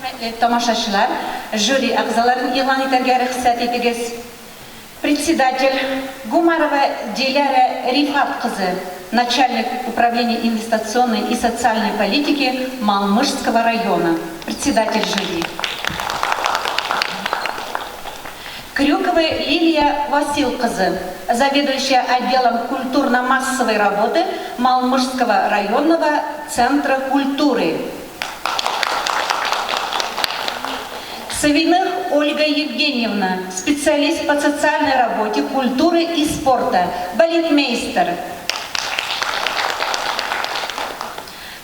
Hürmetli tamaşaçılar, jüri a'zalarını ilan ederge ruhsat etiniz. Председатель Гумарова Диляра Рифат кызы, начальник управления инвестиционной и социальной политики Малмыжского района, председатель жюри. Крюкова Лилия Васил кызы, заведующая отделом культурно-массовой работы Малмыжского районного центра культуры. Савиных Ольга Евгеньевна, специалист по социальной работе, культуры и спорта, балетмейстер.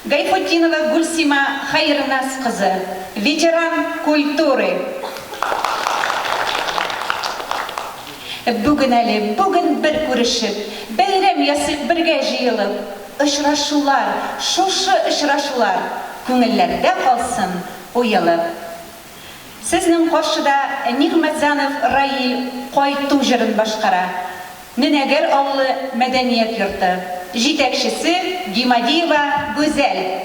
Гайфутинова Гульсима Хайрнас кызы, ветеран культуры. Бүгін бір көрішіп, бәйрем ясып бірге жиылып, ұшырашулар, шошы ұшырашулар, көңіллерде қалсын ойылып. Сізнің қошыда Нигматзанов Раил қойту жырын башқара. Нінегер ауылы мәдениет йұрты. Жетекшісі Гимадиева Гүзел.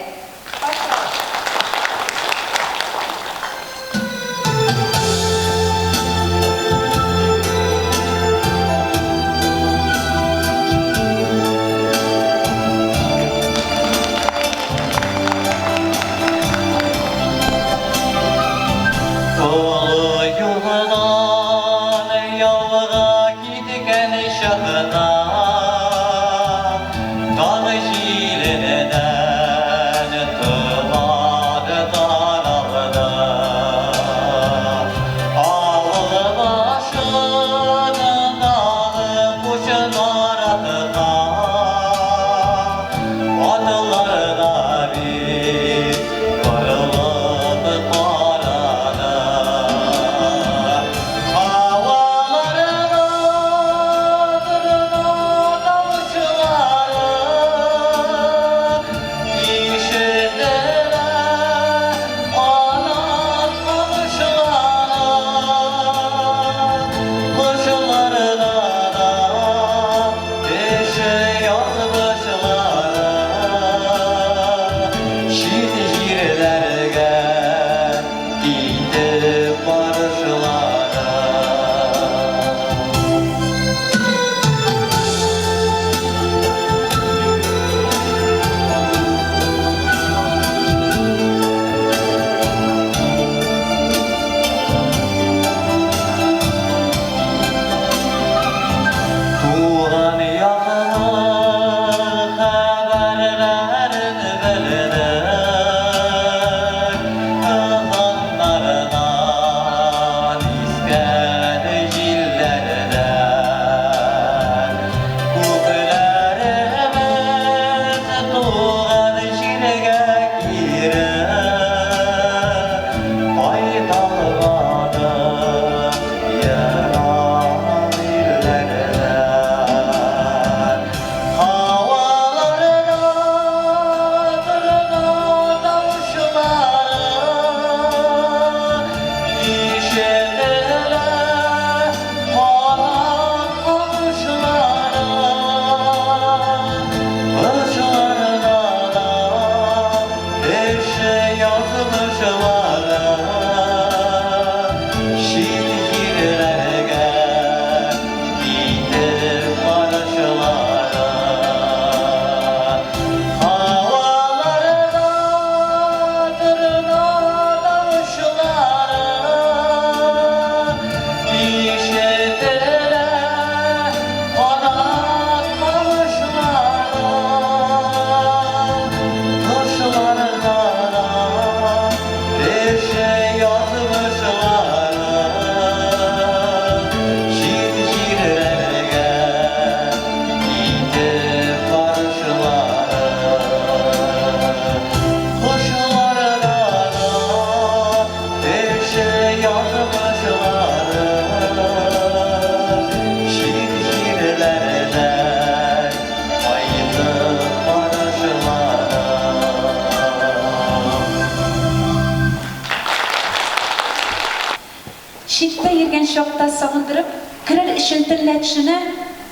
Şokta savundırıp, kırır işin tillətişini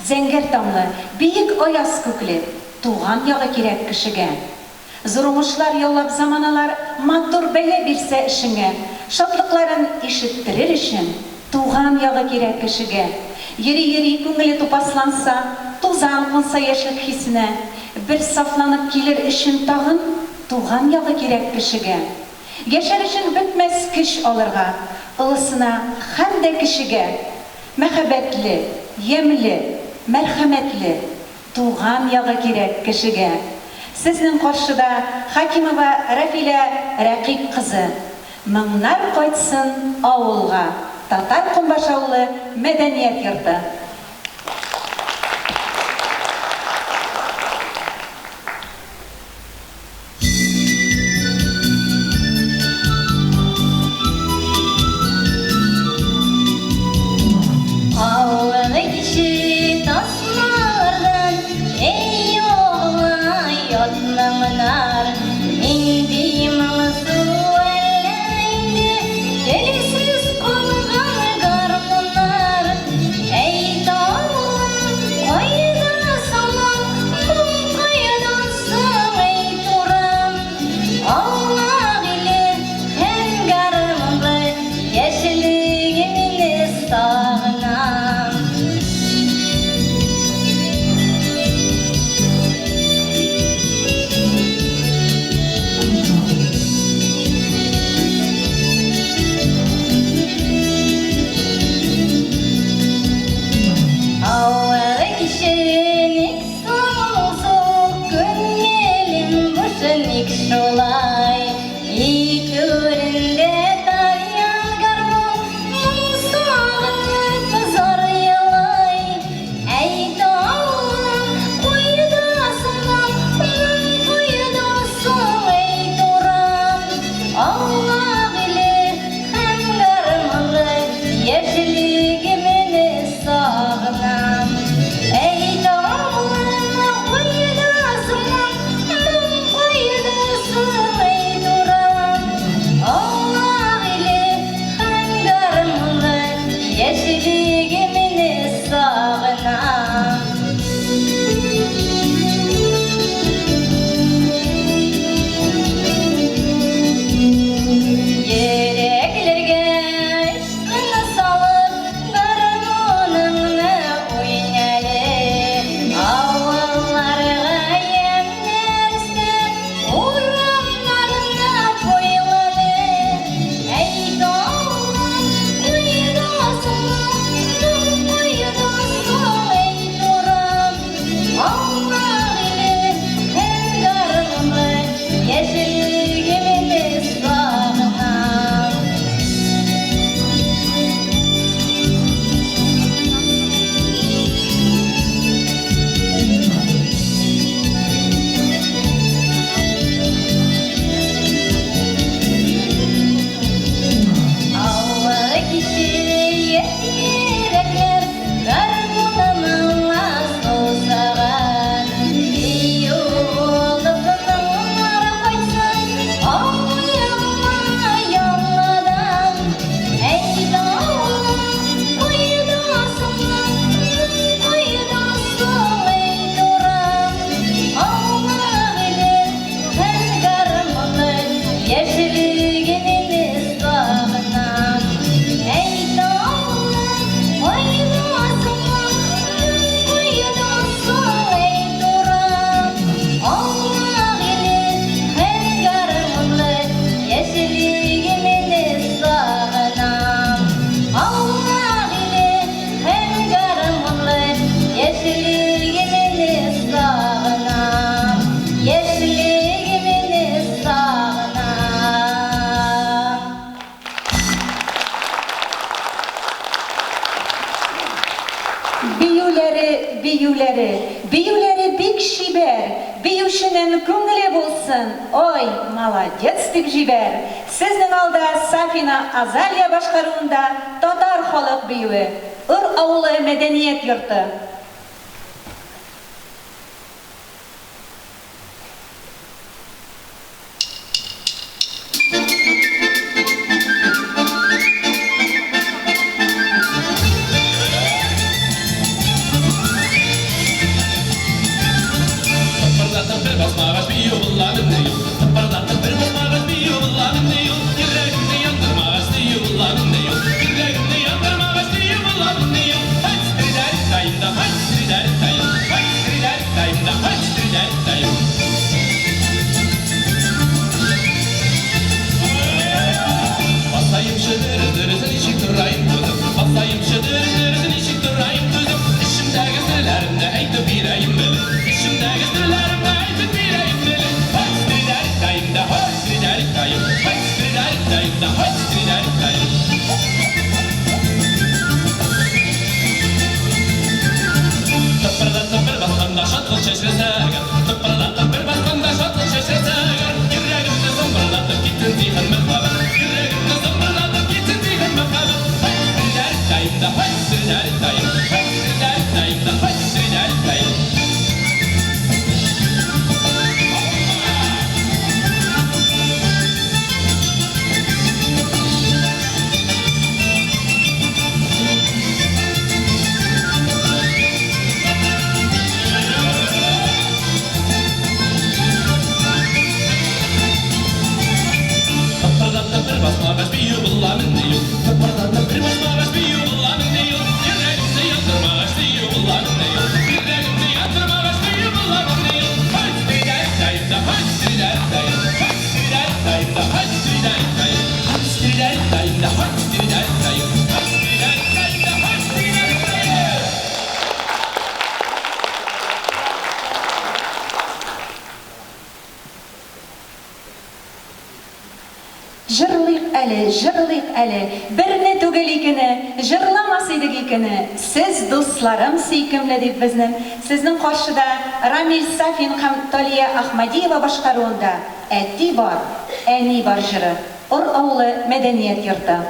zəngər damlı, büyük oyas kükli, tuğan yalı kirek kişigen. Zurumuşlar yollab zamanalar, maddur бәйле бирсә эшеңә, шатлыкларын ишеттерер өчен, туган ягы кирәк кешегә. Йөри-йөри күңеле тупасланса, тузан кунса яшьлек хисенә, бер сафланып килер өчен тагын, туган ягы кирәк кешегә. Яшәр өчен бетмәс көч алырга, ылысына һәм дә кешегә. Мәхәббәтле, ямьле, мәрхәмәтле, туган ягы кирәк кешегә. Сезнең каршыда Хакимова Рафилә Рәкыйп кызы. Моңнар кайтсын авылга. Татар Кумбаш авылы мәдәният йорты. Авылы киши тасмалардан, эй оғлай отмаңнар, инди маңсу әлләйді, телесіз қалған гармонар. Эй тауым, қайда салам, мұң қайдасың, эй турам. Аулақ илі, һәм гармонлы, яшілігімені сағынам. Ауылы кишенек соң көңелім бошынек шолай. Икөрінде таян гармон, мұң сағынып зар елай. Әй тауым, қойдасың, мұң қойдасың, әй турам. Аулақ илі, һәм гармонлы, яшілігімені сағынам. Әй тауым, қойдасың, мұң қойдасың, әй турам. Аулақ илі, һәм гармонлы, яшілігімені сағынам. Йөрәкләргә ишқны салып, гармоныңны уйнәле. Авылларга ямьләр өстәп, урамнарны буйлады. Әй тауым, куйдасың, мұң куйдасың, әй турам. Аулақ иле, һәм гармонлы, яшілігімені сағынам. Ауылы киши еркелер, гармонымыңа саусаған. Ей оғлымар қайтсын, ауылыма яңадан. Әй тауым, қойдасың, қойдасың, әй турам. Аулақ илі, һәм гармонлы, яшілігімені сағынам. Әй тауым, қойдасың, қойдасың, әй турам. Аулақ илі, һәм гармонлы, яшілігімені сағынам. Аулақ илі, һәм гармонлы, яшілігімені сағынам. Яшілігімені сағынам. Биюләре бик шибәр, биюченең күңеле булсын, ой, молодец дип җибәр. Сезнең алда Сафина Азалия башкаруында татар халык биюе, Ыр авылы мәдәният йорты. Basmağaç bir yollar dinleyin. Bardak bir basmağaç bir yollar dinleyin. Жырлыйк әле, берне түгел икене, жырламасыйдык икене. Сез дусларым сөйкемле дип безнең сезнең каршыда Рамил Сафин һәм Талия Ахмадиева башкаруында әти бар, әни бар җыры. Ор авылы мәдәният йорты.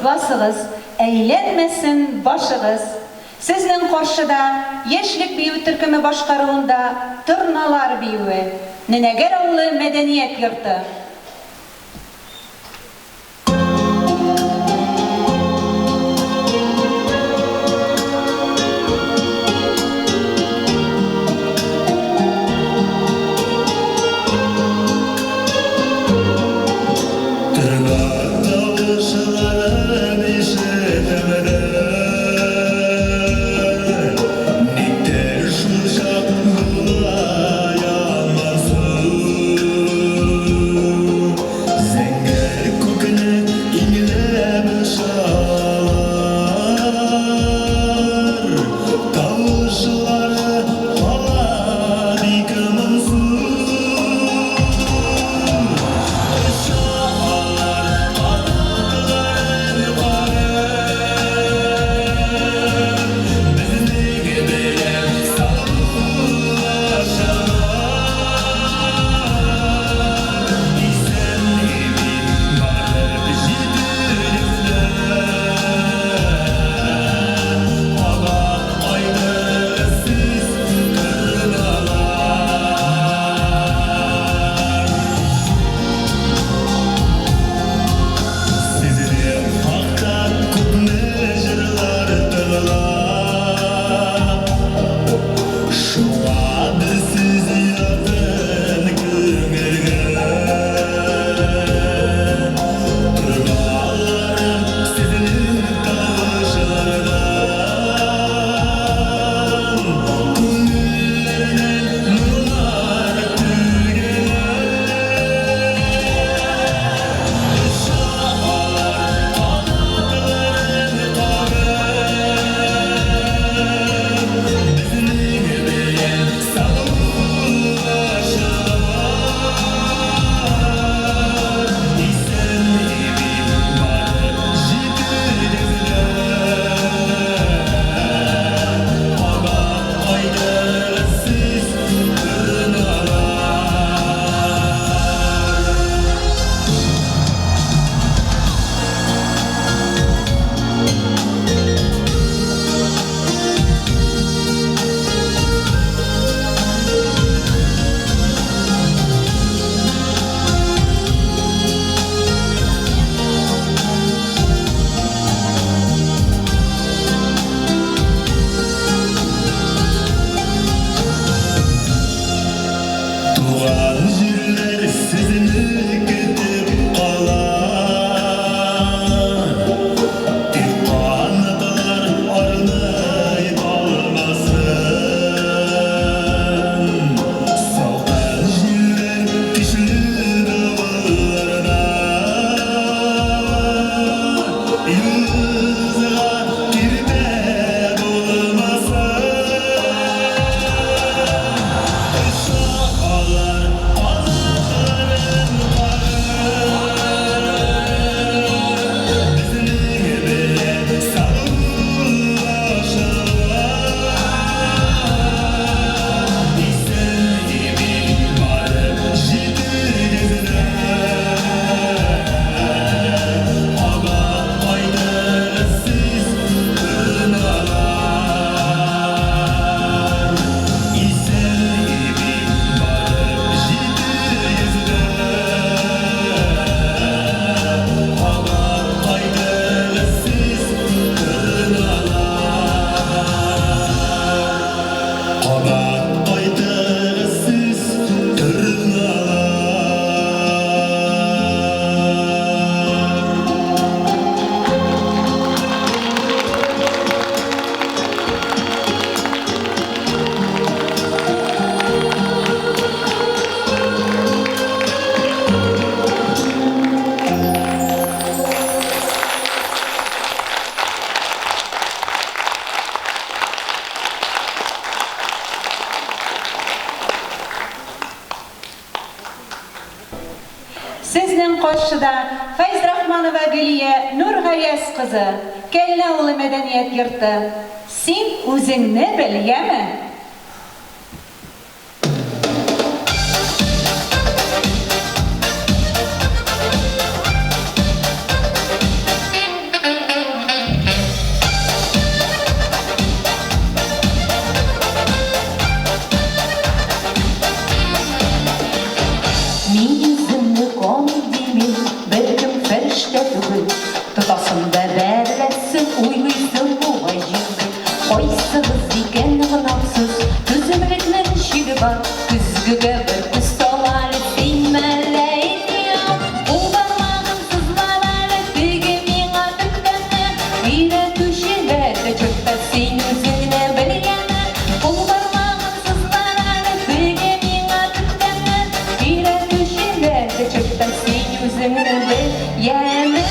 Басыгыз, әйләнмәсен башыгыз. Сезнең каршыда яшьлек бию төркеме башкаруында Торналар биюе, Ненәгәр авылы мәдәният йорты. Thank you. karşıda Faiz Rahmanova Gülüye Nurgayes kızı, Kelle oğlu medeniyet yurtu. Sen özünü bil, yeme? Тұтасында бәрләсін, ойлайсың бұға жеңді. Қойсығыз екен ғынапсыз, түзімлікнің шегі бар. Күзгіге бір күз салары сеймәлі етеу. Бұл бармағын сызларары түге мен атыптаны. Үйрі түшелерді чөкпәт сен өзіңі білгені. Бұл бармағын сызларары түге мен атыптаны. Үйрі түшелерді чөкпәт сен өзіңі білгені.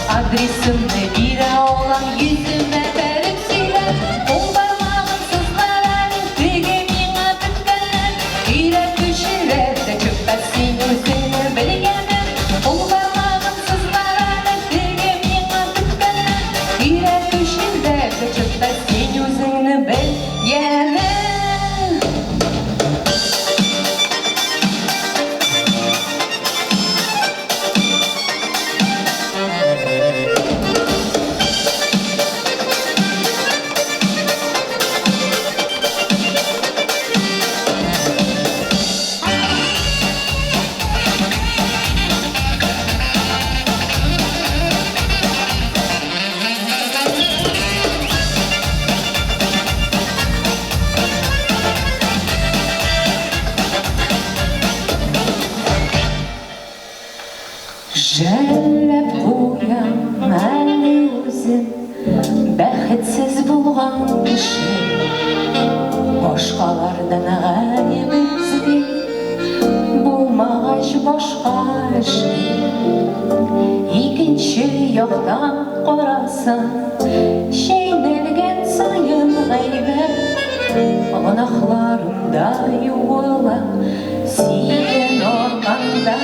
Adresımda bir olan yüzüme verip siler. Ol parmağın sızlar, tügemin atıklar. Yürek düşürler de çöpetsin özünü bilgenin. Ol parmağın sızlar, tügemin atıklar. Yürek düşürler de çöpetsin özünü bilgenin. Жәлләп қоям әлі өзін, бәхетсіз болған кіші. Башқалардан ғайып ізде, болмағаш башқа іші. Екінші яқтан қарасын, шейнелген сайын ғайбет. Ғынақларымда юғыла, сүйген орғанда.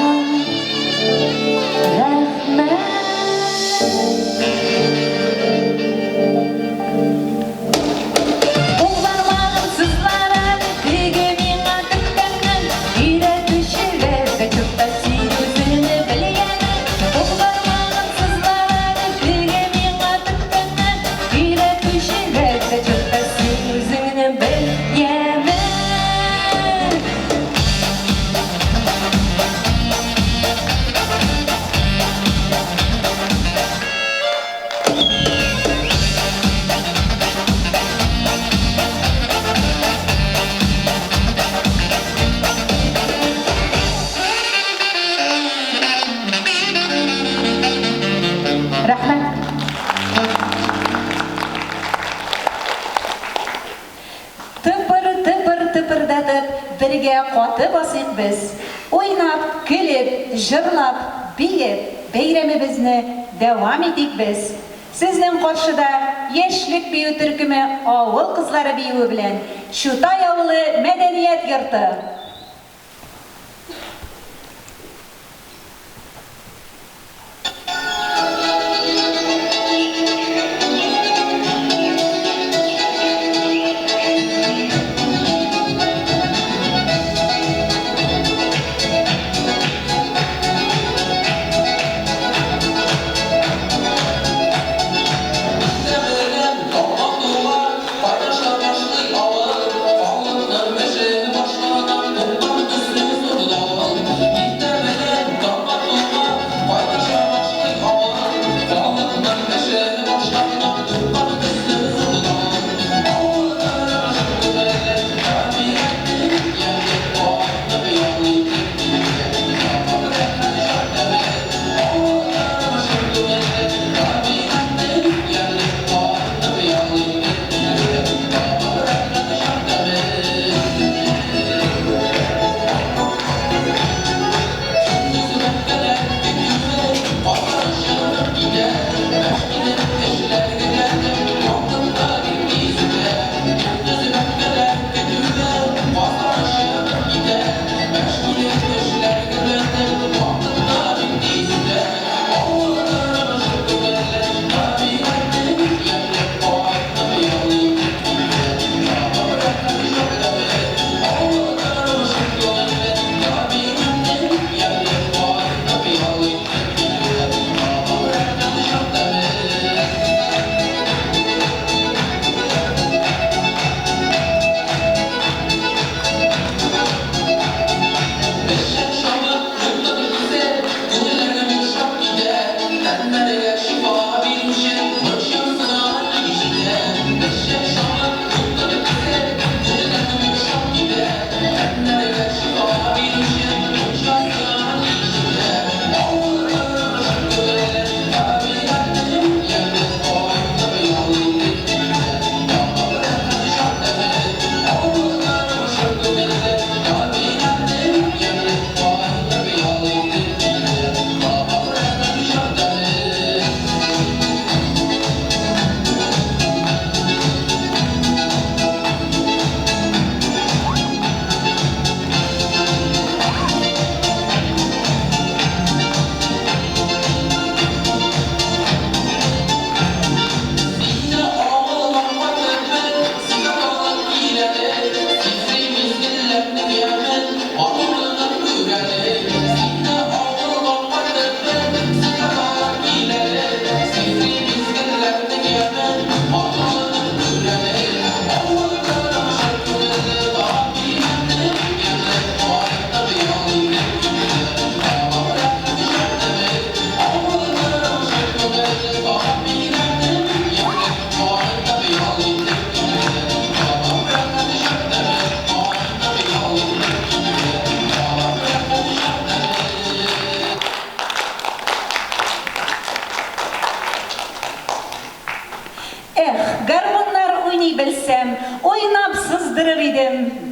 Birge qatı basıq biz. Oynab, külüp, jırlap, biyip, beyramimizni devam edik biz. Sizden karşıda Yeşlik Biyu Türkümü Avul Kızları Biyu bilen Şutay Avulu Medeniyet Yurtu. Paylaşa başlı avı, avının meşeni başlanan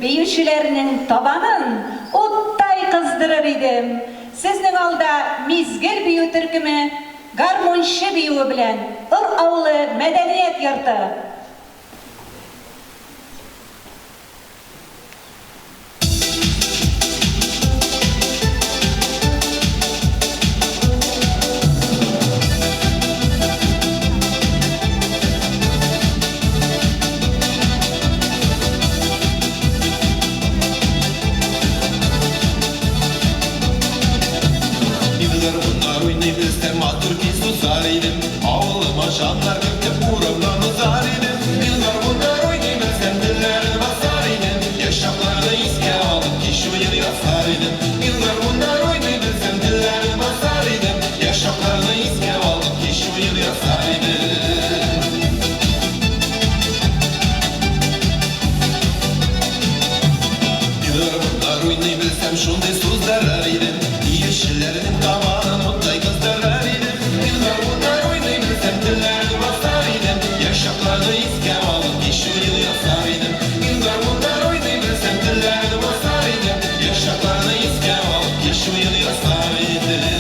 büyüşülerinin tabanın utтай kızdırır idim. Sizin alda mizgir büyü türkümü, garmonşi büyü bilen ır-avlı medeniyet yurtu. Şanlar gökte buramdan uzar idim. Yıllar bunlar oynayıp sen dillerine basar idim. Yaşamlarını iske alıp kişi yıl yazar idim. Yıllar bunlar oynayıp sen dillerine basar idim. Yaşamlarını iske alıp kişi yıl yazar idim. Yıllar bunlar oynayıp sen şunday sözler idim. Yeşillerinin tabanı mutlay kızdırar idim. Yıllar bunlar oynayıp sen dillerine basar idim. Yaşaklarını iske alıp kişi yıl yazar idim. Yıllar bunlar oynayıp sen dillerine basar idim. Yaşaklarını iske alıp kişi yıl yazar idim.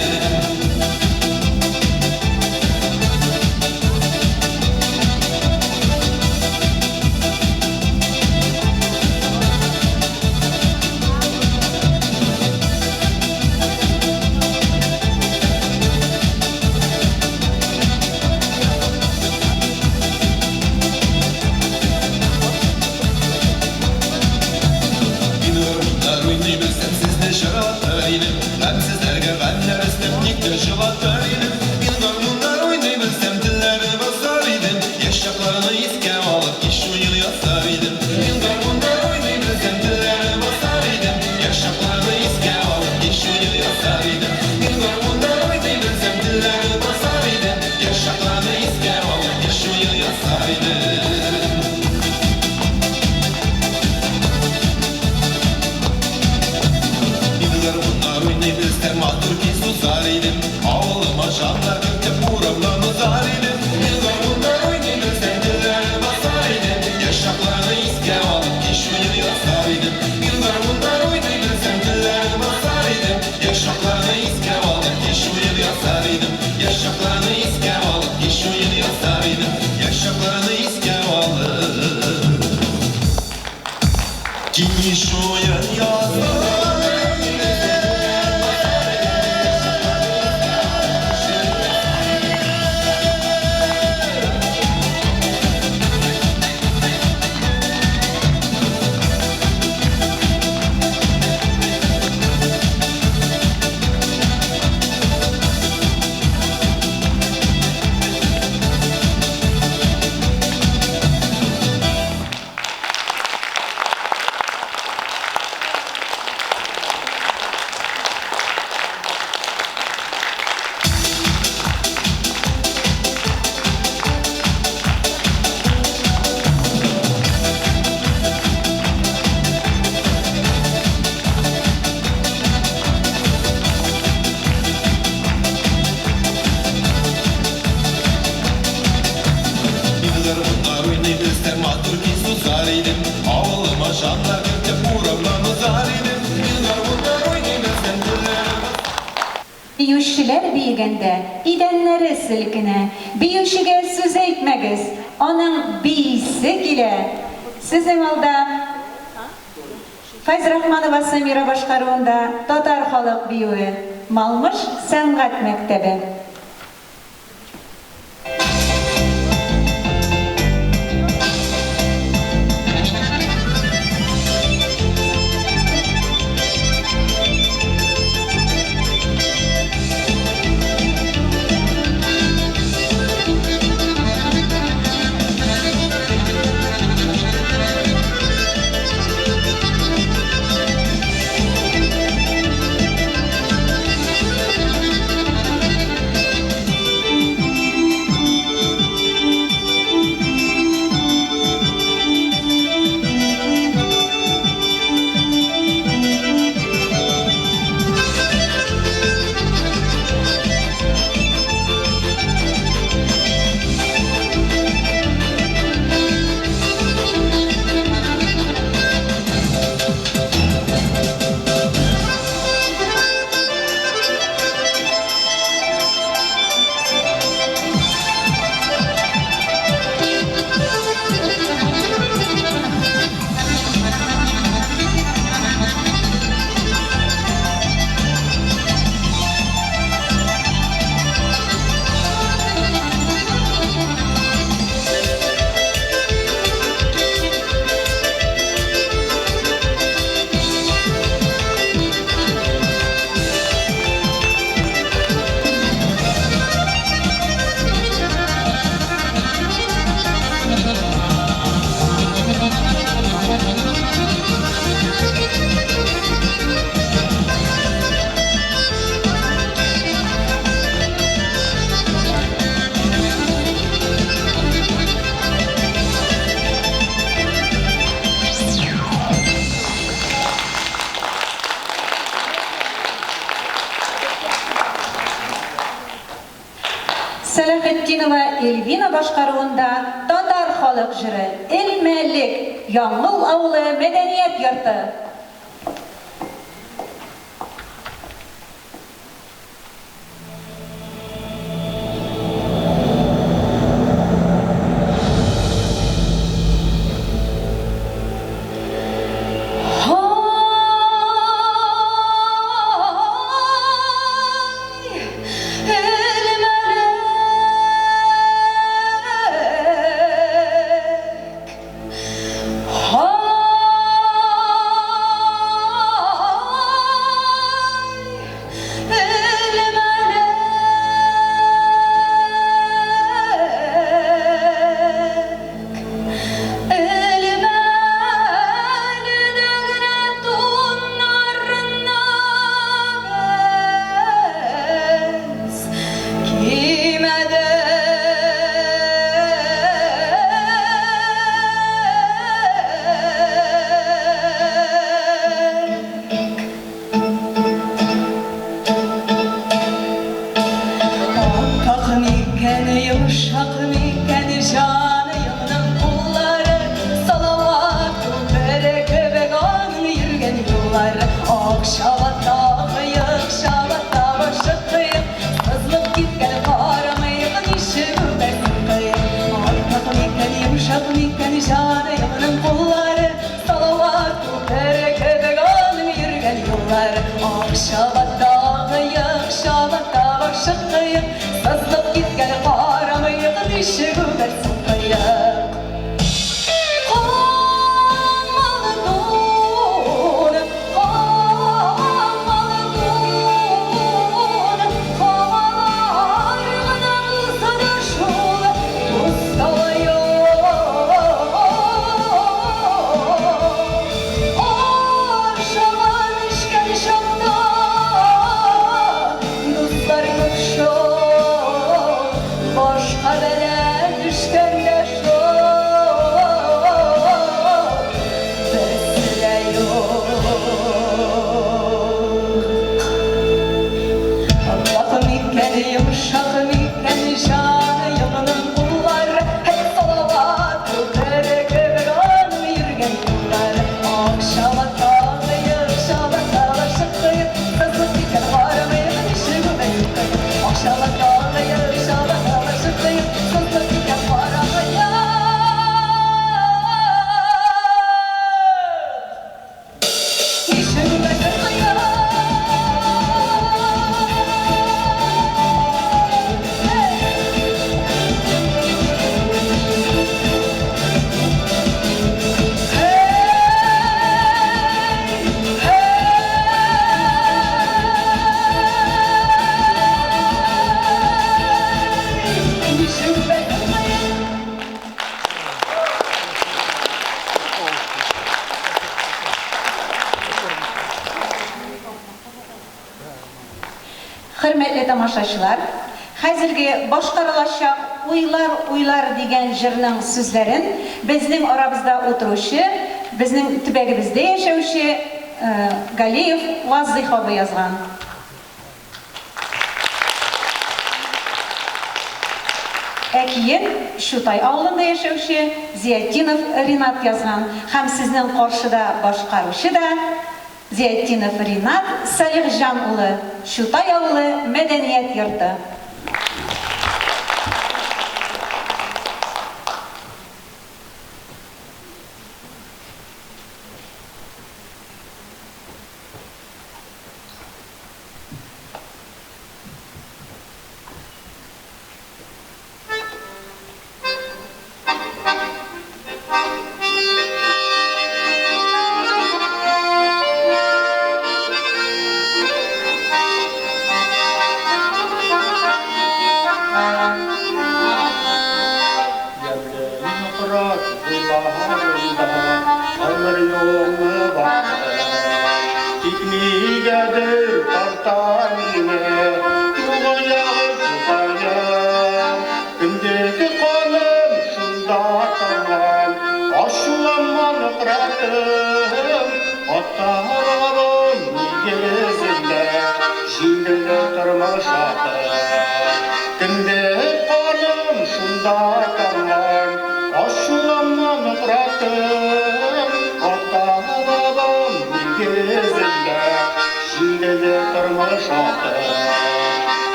Ben sizlerge benler istemlikte şıvatlar idim. Yıllar bunlar oynayabilsem dillerine basar idim. Yaşaklarını iske alıp kişi yıl yazar idim. Yıllar bunlar oynayabilsem dillerine basar idim. Yaşaklarını iske alıp kişi yıl yazar idim. Yıllar bunlar oynayabilsem dillerine basar idim. Yaşaklarını iske alıp kişi yıl yazar idim. Bilsem mağdur ki susar idim. Ağlıma şanlar gökte buramdan uzar idim. Yıllar bunlar oynayıp sen dillerine basar idim. Yaşaklarını iske alıp kişi yıl yazar idim. Yıllar bunlar oynayıp sen dillerine basar idim. Yaşaklarını iske alıp kişi yıl yazar idim. Yaşaklarını iske alıp kişi yıl yazar idim. Yaşaklarını iske alıp kişi yıl yazar. Şanlar gökte buramdan uzar idim. Yıllar bunlar oynayıp sen dillerine Büyüşçüler beygende, idenleri silkine, büyüşüge söz etmegiz, onun biyisi gile. Sizin alda Fayz Rahmanova Samira başkaruunda Tatar Halk Büyüğü, Malmış Sanat Mektebi. Сәләхетдинова Эльвина башкаруында татар халык җыры Элмәлек Яңгыл авылы мәдәният йорты. Hürmetli tamaşaçılar, hazırki başkarılacak Uylar degen jırның sözlerin bizning arabızda oturuşu, bizning tübegimizde yaşauşu Galiyev Vazdixovi yazgan. Keyin Şutay avlında yaşauşu Ziyetdinov Rinat yazgan. Hem sizning karşıda başkarışı da Ziyetdinov Rinat Salihjan ulu, Şutay avlı medeniyet yurtu. Thank you.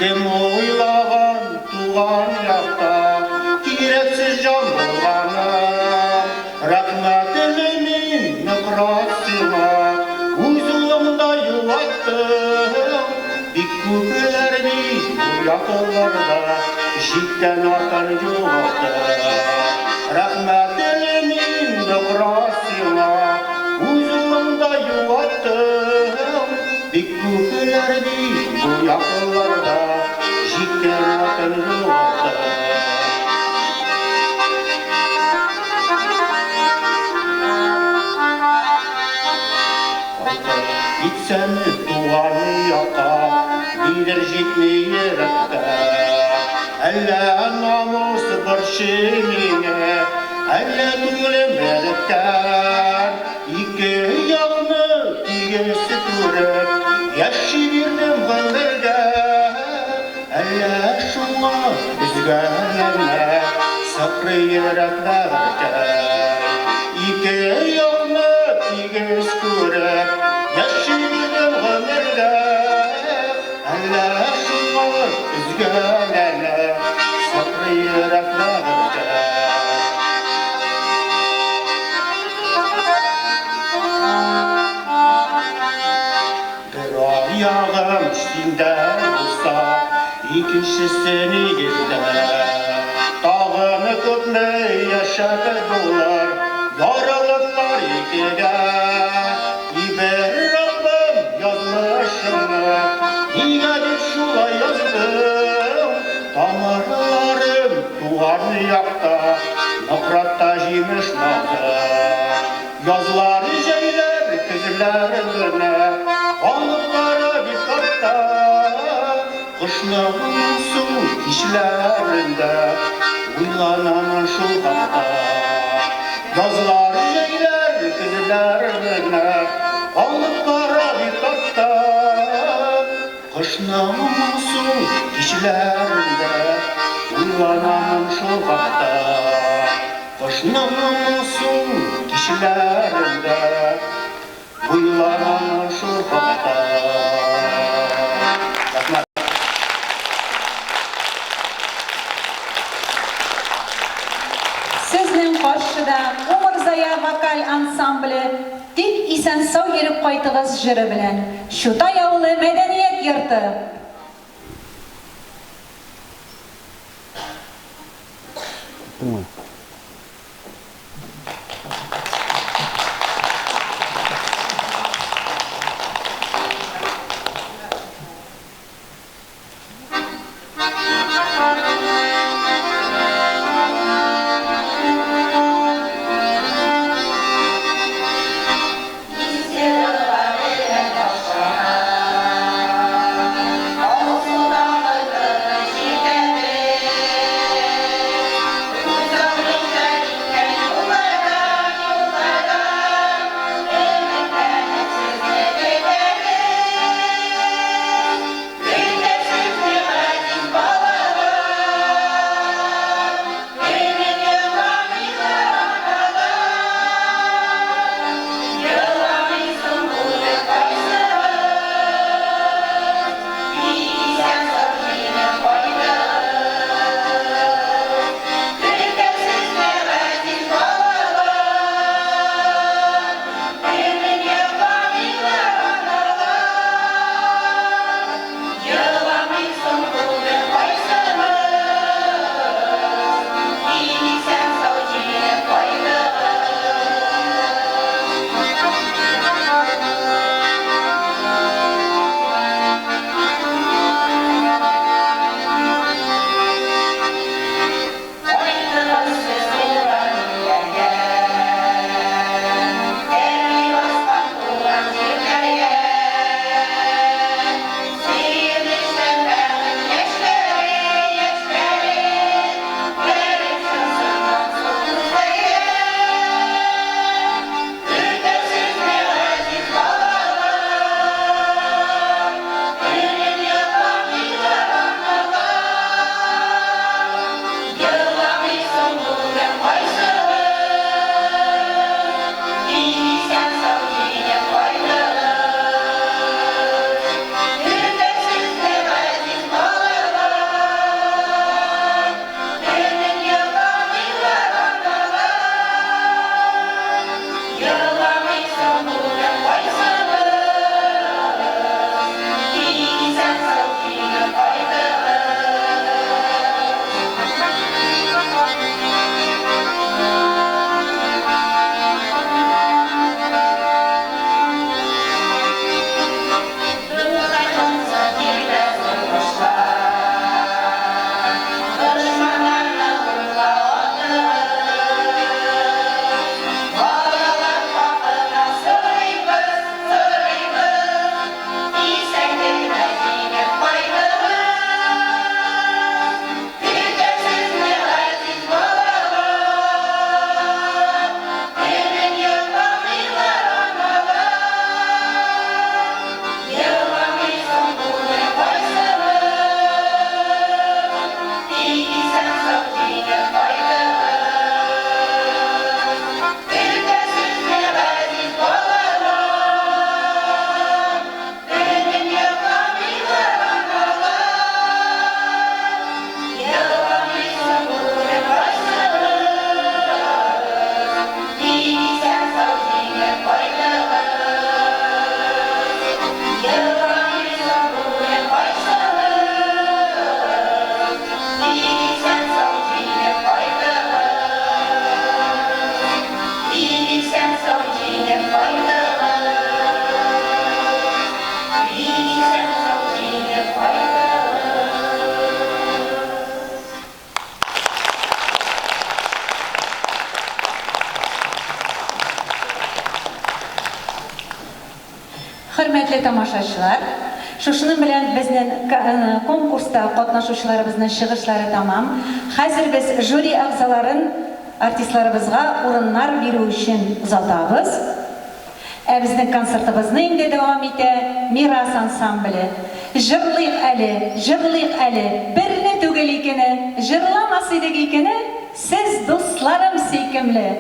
кем ойлаған туған жақта керексіз жан болғаны рахмет елемейін нұқрасыма өз ұлымда юлаттым бик көпелердей ұятыларда життен атар жоқты рахмет елемейін нұқрасыма өз ұлымда юлаттым бик көпелердей ұятыларда життен атар жоқты Gitsemi tuğan yaka, bilir jitmeyi rıkkı Elle namus bir şeyine, elle tuğlem erikten İki yağını tigesi turip, yaşı birdim gındırga Elle şuna üzgünlerine, sıfrı yereklerken İki yağını tigesi turip, yaşıdım gönlümde Allah şunlar üzgünlerle sabrı yüreklerce Bir ayağım üstünde olsa ikincisini girdi Dağını tutmayı yaşadı dolar Yarılıklar ikide İber Rabbim yazmışını Nigadik şula yazdım Damarlarım tuğan yakta Nıkratta jimiş nazı Yazlar jeyler kızlarına Alıklara bir katta Kışnağın su işlerinde Uylanan şu katta Yazlar jeyler kızlarına Alıp kara bir tatta Kışnağın su kişilerinde Uylanan şu vakta Kışnağın su kişilerinde Uylanan şu vakta Sizning qarshida Umrzoya vokal ansambli Tik isen-sog yurib qaytığız jiri bilan Shutay avli madaniyat yurti Thank you. Hörmetli tamaşaçılar, şuşunun bilen bizden konkursta qatnaşuşlarımızın çıgışları tamam. Hazır biz jüri a'zaların artistlarımızga orunlar беру üçün uzatabız. Bizden konsertimizni endi devam ete Miras ansambli. Jırlayık әлі, бірні түгел екені, жырламас едік екені, siz dostlarım seykimli.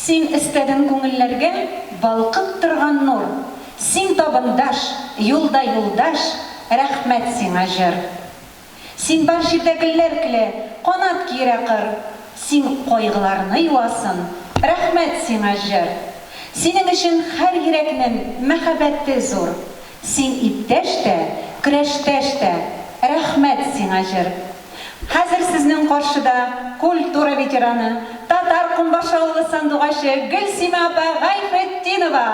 Син истеден күңелләргә балкып торган нур, Син табындаш, юлда юлдаш, рәхмәт сиңа җыр. Син бар җирдә гөлләр килә, канат киерә кыр. Син кайгыларны юасың, рәхмәт сиңа җыр. Синең өчен һәр йөрәкнең мәхәббәте зур. Син иптәш тә, көрәштәш тә, рәхмәт сиңа җыр. Хәзер сезнең каршыда культура ветераны, татар Кумбашы авылы сандугашы Гөлсимә апа Гайфетдинова.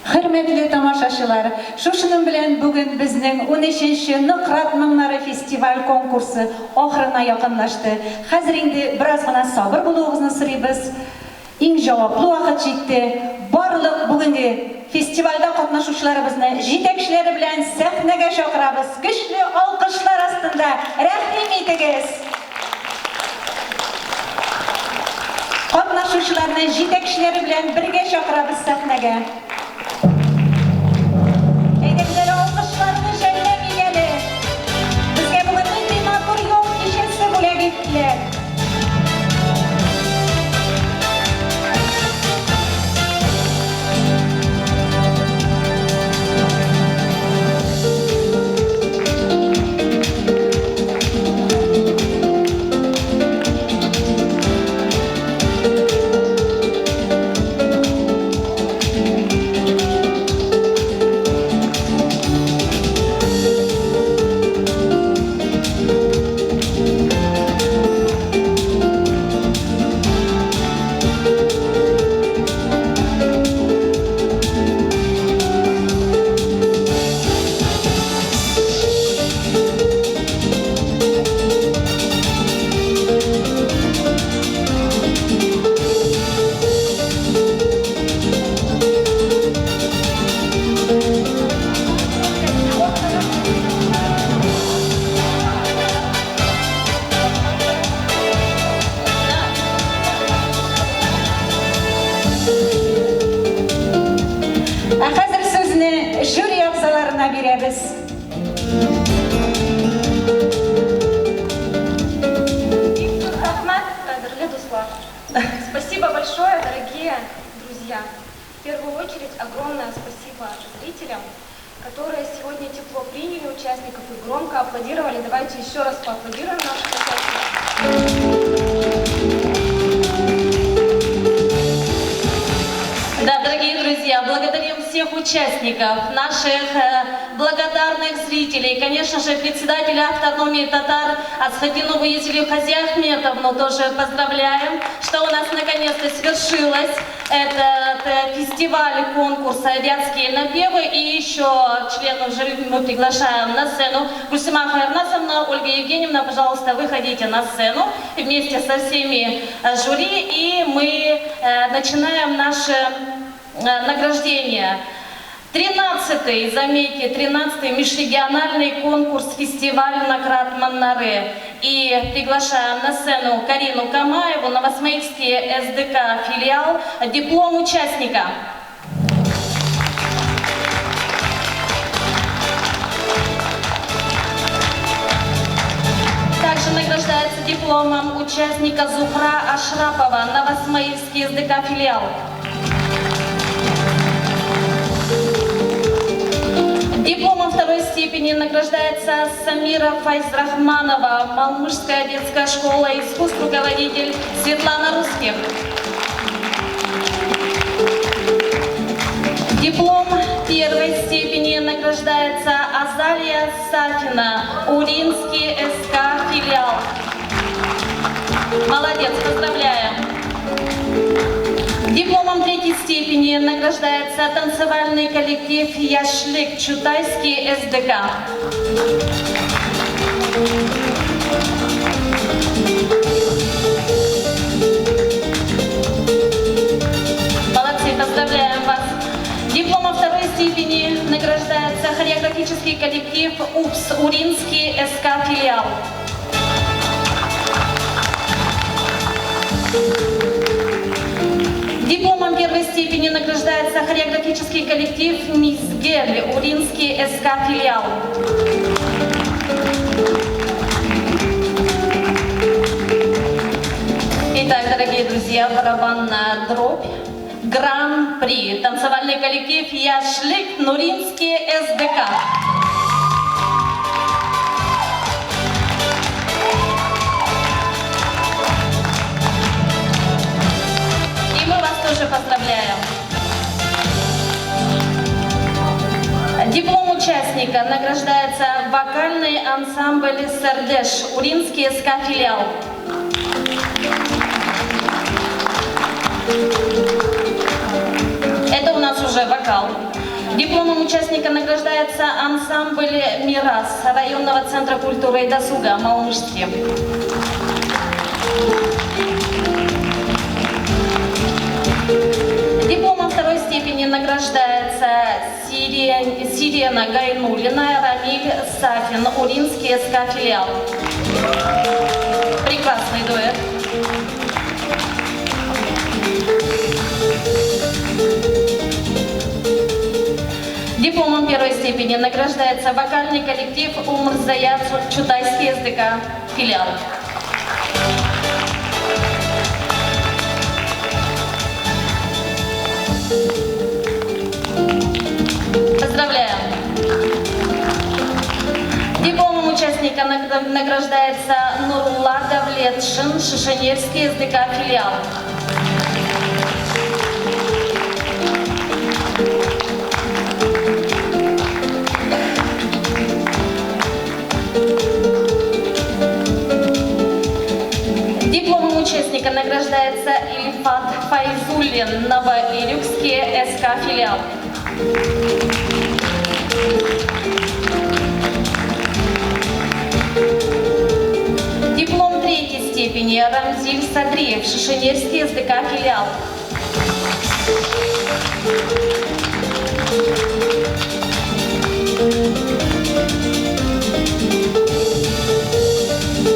Хөрмәтле тамашачылар, шушының белән бүген безнең 13-нче Ныкрат моңнары фестиваль конкурсы ахырына якынлашты. Хәзер инде бераз гына сабыр булуыгызны сорыйбыз. Иң җаваплы вакыт җитте. Барлык бүгенге фестивальдә катнашучыларыбызны җитәкчеләре белән сәхнәгә чакырабыз. Көчле алкышлар астында рәхим итегез. Катнашучыларны җитәкчеләре белән бергә чакырабыз сәхнәгә. сиңа бирәбез. Дорогие друзья, спасибо большое, дорогие друзья. В первую очередь огромное спасибо зрителям, которые сегодня тепло приняли участников и громко аплодировали. Давайте еще раз поаплодируем нашим участникам. Да, дорогие друзья, благодарим всех участников, наших благодарных зрителей, конечно же, председателя автономии татар Асхадинову Езелю Хазиахметовну тоже поздравляем, что у нас наконец-то свершилось этот фестиваль конкурса «Детские напевы». И еще членов жюри мы приглашаем на сцену. Гульсима Хайрнасовна, Ольга Евгеньевна, пожалуйста, выходите на сцену вместе со всеми жюри, и мы начинаем наше награждение. 13-й, заметьте, 13-й межрегиональный конкурс-фестиваль «Накрат Маннары». И приглашаем на сцену Карину Камаеву, Новосмоильский СДК филиал, диплом участника. Также награждается дипломом участника Зухра Ашрапова, Новосмоильский СДК филиал. Дипломом второй степени награждается Самира Файзрахманова, Малмышская детская школа искусств, руководитель Светлана Русских. Диплом первой степени награждается Азалия Сафина, Уринский СК филиал. Молодец, поздравляем. Дипломом третьей степени награждается танцевальный коллектив «Яшлик», Чутайский СДК. Молодцы, поздравляем вас. Дипломом второй степени награждается хореографический коллектив УПС, Уринский СК филиал. Дипломом первой степени награждается хореографический коллектив «Мисс Гель», Уринский СК филиал. Итак, дорогие друзья, барабанная дробь. Гран-при. Танцевальный коллектив «Яшлик», Нуринский СДК. Тоже поздравляем. Диплом участника награждается вокальный ансамбль «Сердеш», Уринский СК филиал. Это у нас уже вокал. Дипломом участника награждается ансамбль «Мирас» районного центра культуры и досуга Малмышский. Дипломом второй степени награждается Сирена Гайнулина, Рамиль Сафин, Уринский СК филиал. Прекрасный дуэт. Дипломом первой степени награждается вокальный коллектив Умрзаят, Чутайский СДК филиал. Поздравляем! Дипломом участника награждается Нурулла Давлетшин, Шишиневский СДК филиал. Дипломом участника награждается Ильфат Файзуллин, Новоирюкский СК филиал. Диплом третьей степени Рамзиль Садриев, Шишиневский СДК филиал.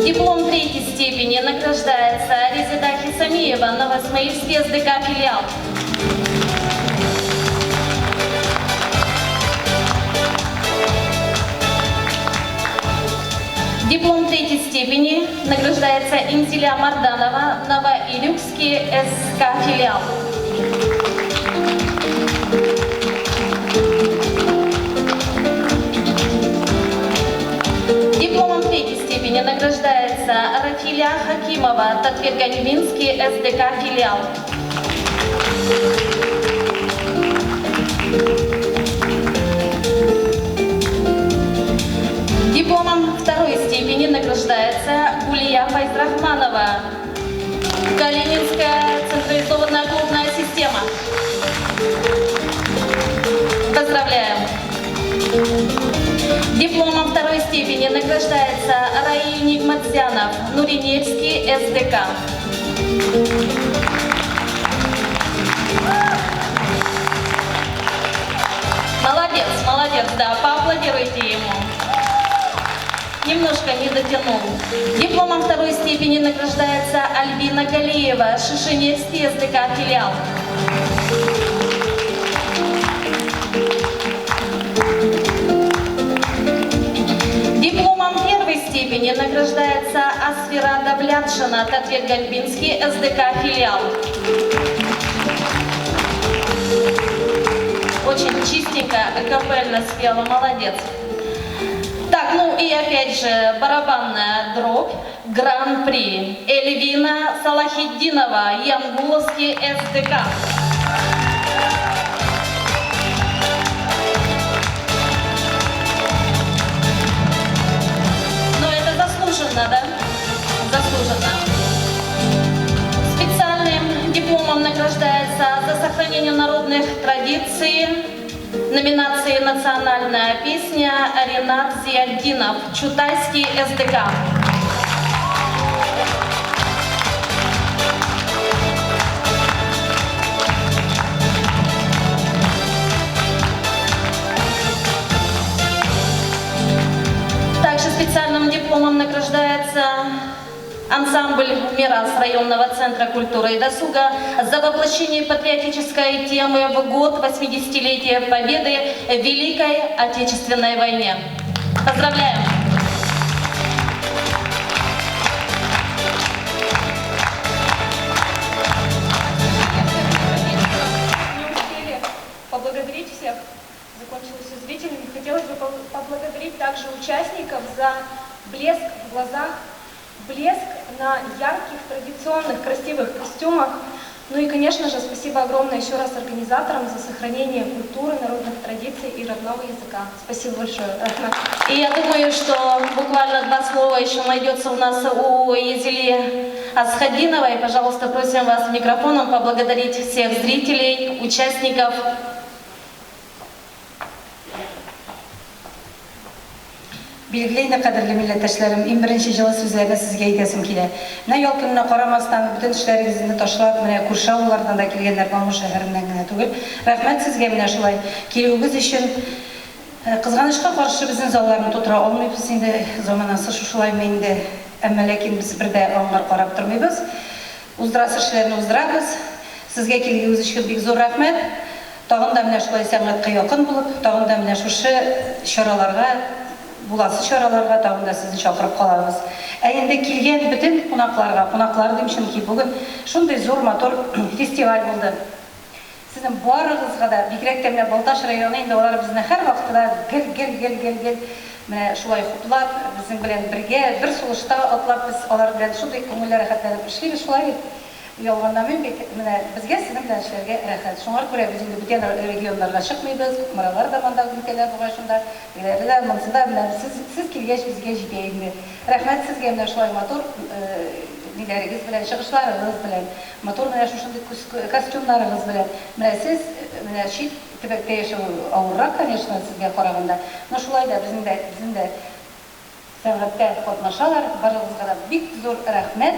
Диплом третьей степени награждается Резида Хисамиева, Новосмоильский СДК филиал. третьей степени награждается Инзиля Марданова, Новоилюкский СК филиал. Дипломом третьей степени награждается Рафиля Хакимова, Татвергальминский СДК филиал. Дипломом второй степени награждается Гулия Файзрахманова, Калининская централизованная клубная система. Поздравляем! Дипломом второй степени награждается Раиль Нигматзянов, Нуринельский СДК. Молодец, молодец, да, поаплодируйте ему. Немножко не дотянул. Дипломом второй степени награждается Альбина Галиева, Шишинельский СДК филиал. Дипломом первой степени награждается Асфира Давлятшина, Татвергальбинский СДК филиал. Очень чистенько, акапельно спела, молодец. Так, ну и опять же барабанная дробь, гран-при. Эльвина Салахиддинова, Янгуловский СДК. Ну это заслуженно, да? Заслуженно. Специальным дипломом награждается за сохранение народных традиций номинации «Национальная песня» Ренат Зияддинов, Чутайский СДК. Также специальным дипломом награждается ансамбль «Мирас» районного центра культуры и досуга за воплощение патриотической темы в год 80-летия Победы в Великой Отечественной войне. Поздравляем! Не успели поблагодарить всех, закончилось с зрителями. Хотелось бы поблагодарить также участников за блеск в глазах, блеск на ярких, традиционных, красивых костюмах. Ну и, конечно же, спасибо огромное еще раз организаторам за сохранение культуры, народных традиций и родного языка. Спасибо большое. И я думаю, что буквально 2 слова еще найдется у нас у Езели Асхадиновой. Пожалуйста, просим вас микрофоном поблагодарить всех зрителей, участников. Bilgileydi qadrli milletdaşlarım, en birinci жылы sözlerini sizge aytasım kile. Mine yol gününe qaramasdan bütün işlerinizni taşlap, mine Kurşavlardan da kelgenler Balmuş şehrinden gene tugul. Rahmet sizge mine şulay. Kelüğüz için kızganışqa qarşı bizin zallarını tutura olmayız. Indi zamanası şuşulay meyinde. Ama lekin biz bir de onlar qarab durmayız. Uzdırası işlerini uzdırabız. Sizge kelüğüz için bek zor rahmet. Tağın da mine şulay sanatqa yakın bulup, tağın da mine şuşı şaralarga bulası şaralarga tağında sizni çağırıp kalabız. Endi kelgen bütün qonaqlar demişim ki bugün şunday zor motor festival oldu. Sizin barıгызга da Bikrek temne Baltaş rayonu indi olar bizni her vaqtda gel mine şulay xutlap bizim bilen birge bir suluşta atlap biz olar bilen şunday көңүл рахатланып işleymiz şulay. Yolganda men bizge sizin bilen işlerge rahat. Şoňa görä biz indi bütün regionlarga çykmaýbız. Maralar da manda ülkeler başında bilerler mansında bilen siz kelgeç bizge jibeýindi. Rahmet sizge mene şulay motor nilerigiz bilen çygyşlaryňyz bilen motor mene şunday kostyumlaryňyz bilen mene siz mene şit tibekde ýaşaw awurrak конечно sizge garaganda. No şulay da bizim de sanatda gatnaşalar barıгызга da bik zor rahmet.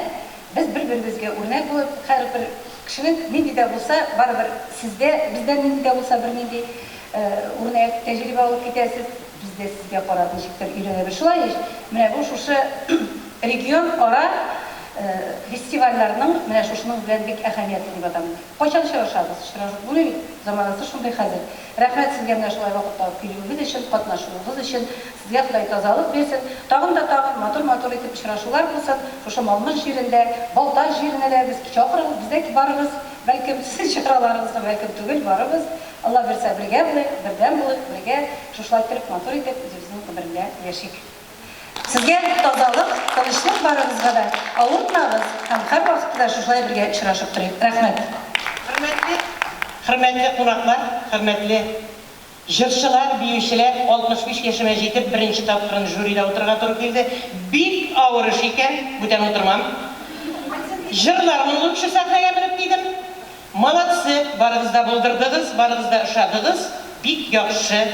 Biz bir-birimizge örnek bolup, her bir kişinin nindi de bolsa, baribir sizde, bizden nindi de bolsa bir nindi örnek, tecrübe alıp gidesiz, biz de sizge qarab nişikdir öýrenebilir. Şulay, mine bu şuşy region ara фестивальләрнең менә шушының белән бик әһәмиятле дип атам. Кайчан очрашабыз? Очрашып булмый бит. Заманасы шундый хәзер. Рәхмәт сезгә менә шулай вакытта килүегез өчен, катнашуыгыз өчен. Сезгә Ходай тазалык бирсен. Тагын да тагын матур итеп очрашулар булсын. Шушы Малмыж җирендә, Балташ җиренә дә без чакырыгыз, без дә барыгыз. Бәлкем сез чыгараларыгызга бәлкем түгел барыбыз. Алла бирсә бергә булыйк, бердәм булыйк, бергә шушлай итеп матур итеп үзебезнең гомердә яшик. Сезгә тазалык, тынычлык барыгызга да авыртмагыз һәм һәр вакытта шулай бергә очрашып торыйк. Рәхмәт. Хөрмәтле кунаклар, хөрмәтле җырчылар, биючеләр, 65 яшемә җитеп беренче тапкыр жюридә утырырга туры килде. Бик авыр эш икән, бүтән утырмам. Җырларымны лучше сәхнәгә менеп кидем. Молодцы, барыгыз да булдырдыгыз, барыгыз да ышадыгыз. Бик яхшы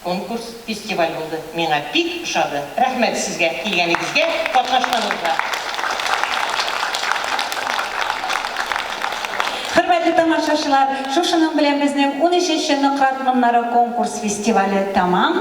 конкурс, фестиваль булды. Миңа бик ошады. Рәхмәт сезгә килгәнегезгә, катнашканыгызга. Хөрмәтле тамашачылар, шушының белән безнең 13-нче Нократ моннары конкурс фестивале тәмам.